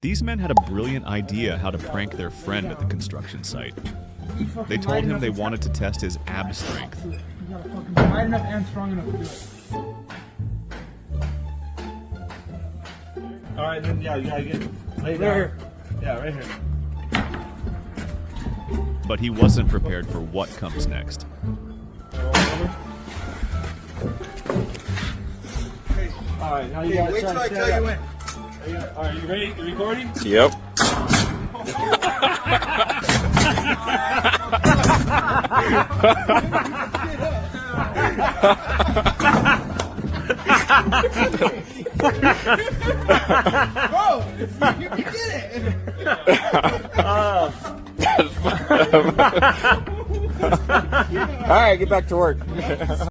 These men had a brilliant idea how to prank their friend at the construction site. They told him they wanted to test his ab strength. You gotta fucking be light enough and strong enough to do it. Alright, then yeah, you gotta get laid Right down. here. Yeah, right here. But he wasn't prepared for what comes next. Alright, now you gotta Wait try till I to tell stand you up. when. Alright, you ready? You recording? Yep. Bro, you did it! All right, get back to work.